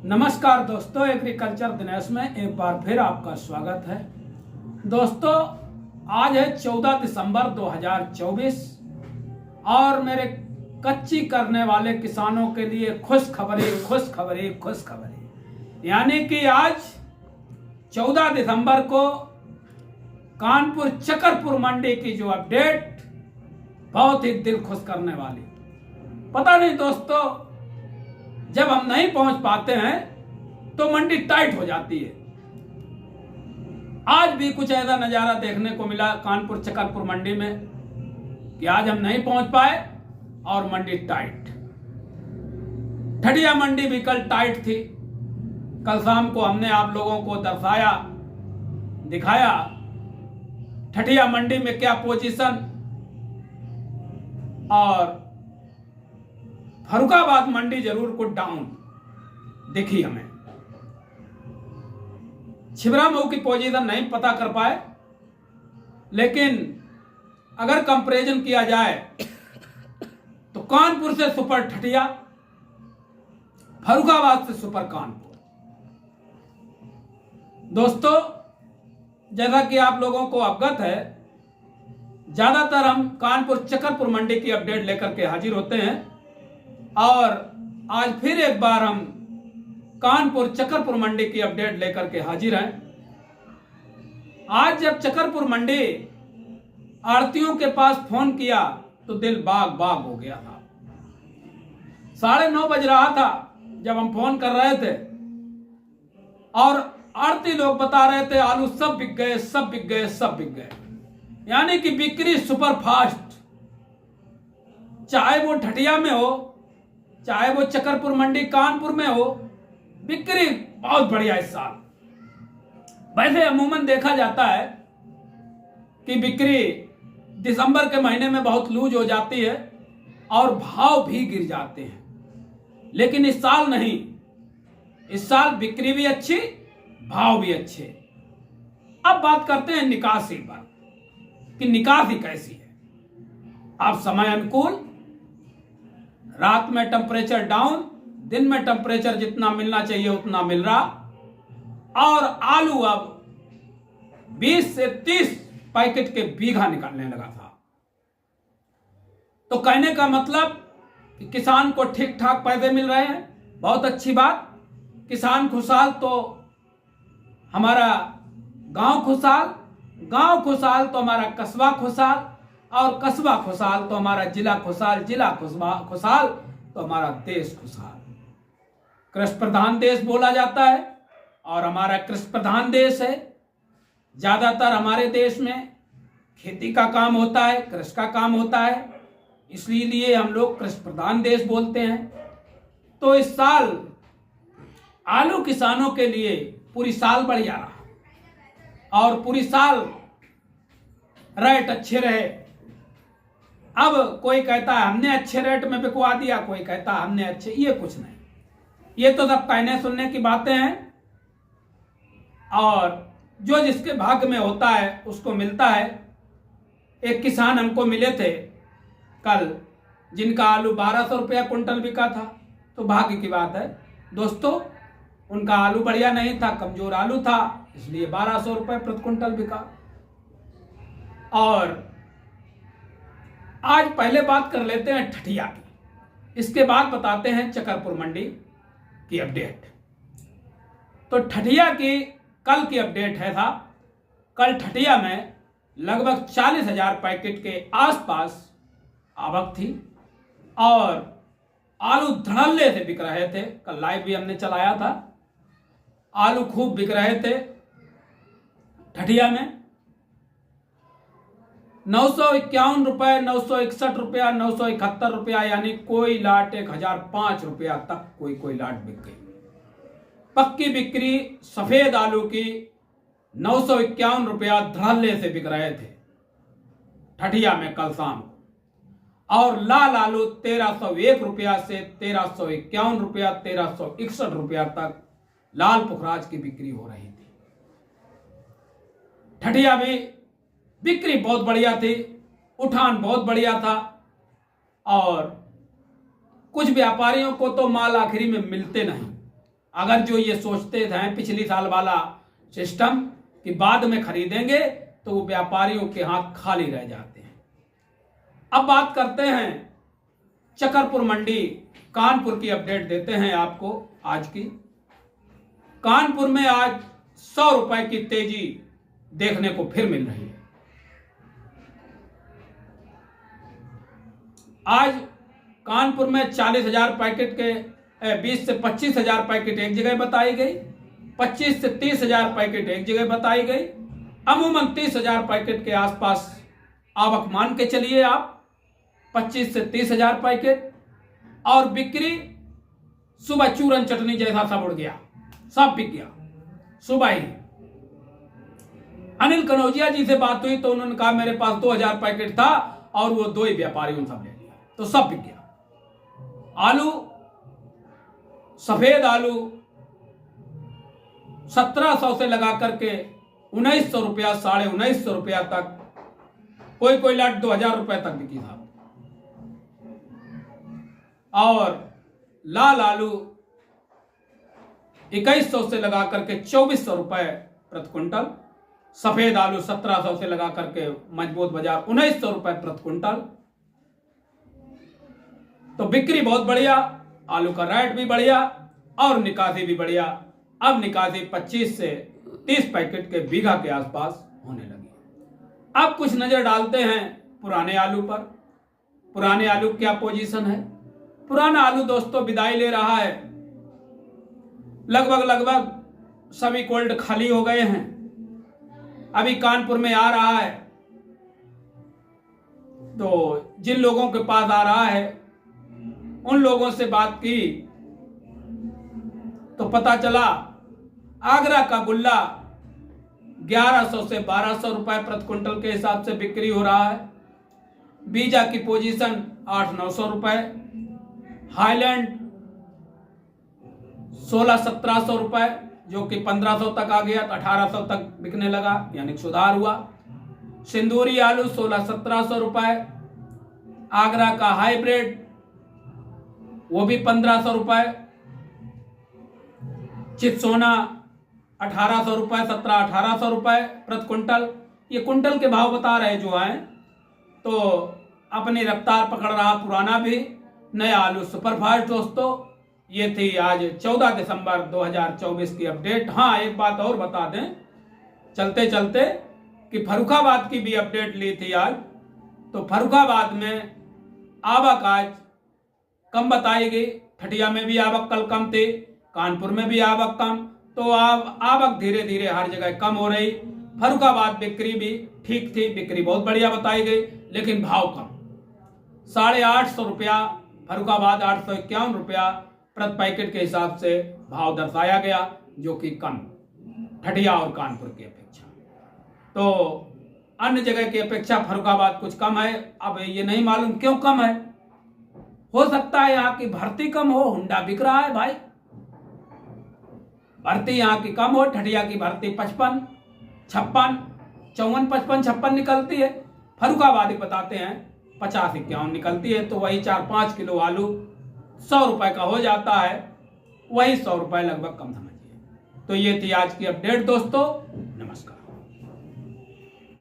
नमस्कार दोस्तों, एग्रीकल्चर दिनेश में एक बार फिर आपका स्वागत है। दोस्तों, आज है 14 दिसंबर 2024 और मेरे कच्ची करने वाले किसानों के लिए खुशखबरी यानी कि आज 14 दिसंबर को कानपुर चकरपुर मंडी की जो अपडेट बहुत ही दिल खुश करने वाली। पता नहीं दोस्तों, जब हम नहीं पहुंच पाते हैं तो मंडी टाइट हो जाती है। आज भी कुछ ऐसा नजारा देखने को मिला कानपुर चकरपुर मंडी में कि आज हम नहीं पहुंच पाए और मंडी टाइट। ठठिया मंडी भी कल टाइट थी। कल शाम को हमने आप लोगों को दिखाया ठठिया मंडी में क्या पोजीशन, और फर्रुखाबाद मंडी जरूर कुछ डाउन दिखी हमें। छिबरामऊ की पोजीशन नहीं पता कर पाए, लेकिन अगर कंपैरिजन किया जाए तो कानपुर से सुपर ठठिया, फर्रुखाबाद से सुपर कानपुर। दोस्तों, जैसा कि आप लोगों को अवगत है, ज्यादातर हम कानपुर चकरपुर मंडी की अपडेट लेकर के हाजिर होते हैं और आज फिर एक बार हम कानपुर चकरपुर मंडी की अपडेट लेकर के हाजिर हैं। आज जब चकरपुर मंडी आड़तियों के पास फोन किया तो दिल बाग बाग हो गया था। 9:30 बज रहा था जब हम फोन कर रहे थे और आड़ती लोग बता रहे थे आलू सब बिक गए। यानी कि बिक्री सुपर फास्ट, चाहे वो ठठिया में हो चाहे वो चकरपुर मंडी कानपुर में हो, बिक्री बहुत बढ़िया इस साल। वैसे अमूमन देखा जाता है कि बिक्री दिसंबर के महीने में बहुत लूज हो जाती है और भाव भी गिर जाते हैं, लेकिन इस साल नहीं। इस साल बिक्री भी अच्छी, भाव भी अच्छे। अब बात करते हैं निकासी पर कि निकासी कैसी है। अब समय अनुकूल, रात में टेम्परेचर डाउन, दिन में टेम्परेचर जितना मिलना चाहिए उतना मिल रहा, और आलू अब 20 से 30 पैकेट के बीघा निकलने लगा था। तो कहने का मतलब कि किसान को ठीक ठाक पैसे मिल रहे हैं, बहुत अच्छी बात। किसान खुशहाल तो हमारा गांव खुशहाल तो हमारा कस्बा खुशहाल, और कस्बा खुशहाल तो हमारा जिला खुशहाल खुशहाल तो हमारा देश खुशहाल। कृषि प्रधान देश बोला जाता है और हमारा कृषि प्रधान देश है। ज्यादातर हमारे देश में खेती का काम होता है, कृषि का काम होता है, इसलिए हम लोग कृषि प्रधान देश बोलते हैं। तो इस साल आलू किसानों के लिए पूरी साल बढ़िया रहा और पूरी साल रेट अच्छे रहे। अब कोई कहता है हमने अच्छे रेट में बिकवा दिया, कोई कहता है हमने अच्छे, ये कुछ नहीं, ये तो सब कहने सुनने की बातें हैं और जो जिसके भाग्य में होता है उसको मिलता है। एक किसान हमको मिले थे कल, जिनका आलू 1200 रुपया कुंटल बिका था। तो भाग्य की बात है दोस्तों, उनका आलू बढ़िया नहीं था, कमजोर आलू था, इसलिए 1200 रुपये प्रति कुंटल बिका। और आज पहले बात कर लेते हैं ठठिया की, इसके बाद बताते हैं चकरपुर मंडी की अपडेट। तो ठठिया की कल की अपडेट है था, कल ठठिया में लगभग 40,000 पैकेट के आसपास आवक थी और आलू धड़ल्ले से बिक रहे थे। कल लाइव भी हमने चलाया था, आलू खूब बिक रहे थे ठठिया में। 951 रुपए, 961 रुपया, 971 रुपया, यानी कोई लाट 1005 रुपया तक कोई लाट बिक गई। पक्की बिक्री सफेद आलू की 951 रुपया धड़ल्ले से बिक रहे थे ठठिया में कल शाम को, और लाल आलू 1301 रुपया से 1351 रुपया, 1361 रुपया तक लाल पुखराज की बिक्री हो रही थी। ठठिया भी बिक्री बहुत बढ़िया थी, उठान बहुत बढ़िया था और कुछ व्यापारियों को तो माल आखिरी में मिलते नहीं, अगर जो ये सोचते थे पिछली साल वाला सिस्टम कि बाद में खरीदेंगे, तो वो व्यापारियों के हाथ खाली रह जाते हैं। अब बात करते हैं चकरपुर मंडी कानपुर की, अपडेट देते हैं आपको आज की। कानपुर में आज 100 रुपए की तेजी देखने को फिर मिल रही है। आज कानपुर में 40,000 पैकेट के 20 से 25,000 पैकेट एक जगह बताई गई, 25 से 30,000 पैकेट एक जगह बताई गई। अमूमन 30,000 पैकेट के आसपास आवक मान के चलिए आप, 25 से 30,000 पैकेट। और बिक्री सुबह चूरन चटनी जैसा सब उड़ गया, सब बिक गया सुबह ही। अनिल कनौजिया जी से बात हुई तो उन्होंने कहा मेरे पास 2,000 पैकेट था और वो 2 ही व्यापारियों सब ले लिया, तो सब बिक गया। आलू, सफेद आलू 1700 से लगा करके 1900 रुपया, 1950 रुपया तक, कोई लाट 2,000 रुपए तक बिकी था। और लाल आलू 2100 से लगा करके 2400 रुपए प्रति क्विंटल, सफेद आलू 1700 से लगा करके मजबूत बाजार 1900 रुपए प्रति क्विंटल। तो बिक्री बहुत बढ़िया, आलू का रेट भी बढ़िया और निकासी भी बढ़िया। अब निकासी 25 से 30 पैकेट के बीघा के आसपास होने लगी। अब कुछ नजर डालते हैं पुराने आलू पर। पुराने आलू क्या पोजीशन है? पुराना आलू दोस्तों विदाई ले रहा है, लगभग सभी कोल्ड खाली हो गए हैं। अभी कानपुर में आ रहा है, तो जिन लोगों के पास आ रहा है उन लोगों से बात की तो पता चला आगरा का गुल्ला 1100 से 1200 रुपए प्रति क्विंटल के हिसाब से बिक्री हो रहा है। बीजा की पोजीशन 800-900 रुपए, हाईलैंड 1600-1700 रुपए, जो कि 1500 तक आ गया, 1800 तक बिकने लगा, यानी सुधार हुआ। सिंदूरी आलू 1600-1700 रुपए, आगरा का हाइब्रिड वो भी 1500 रुपए, चिपसोना 1800 रुपए, 1700-1800 रुपए प्रति क्विंटल। ये कुंटल के भाव बता रहे जो हैं, तो अपनी रफ्तार पकड़ रहा पुराना भी। नया आलू सुपरफास्ट दोस्तों, ये थी आज 14 दिसंबर 2024 की अपडेट। हाँ, एक बात और बता दें चलते चलते कि फर्रुखाबाद की भी अपडेट ली थी आज। तो फर्रुखाबाद में आवक आज कम बताई गई, ठटिया में भी आवक कल कम थी, कानपुर में भी आवक कम, तो आवक धीरे धीरे हर जगह कम हो रही। फर्रुखाबाद बिक्री भी ठीक थी, बिक्री बहुत बढ़िया बताई गई, लेकिन भाव कम, 850 रुपया फर्रुखाबाद, 851 रुपया प्रति पैकेट के हिसाब से भाव दर्शाया गया, जो कि कम ठटिया और कानपुर की अपेक्षा। तो अन्य जगह की अपेक्षा फर्रुखाबाद कुछ कम है। अब ये नहीं मालूम क्यों कम है, हो सकता है यहाँ की भर्ती कम हो, हुंडा बिक रहा है भाई, भर्ती यहाँ की कम हो। ठटिया की भर्ती 55, 56, 54, 55, 56 निकलती है, फर्रुखाबादी बताते हैं 50, 51 निकलती है। तो वही 4-5 किलो आलू 100 रुपए का हो जाता है, वही 100 रुपए लगभग कम समझिए। तो ये थी आज की अपडेट दोस्तों।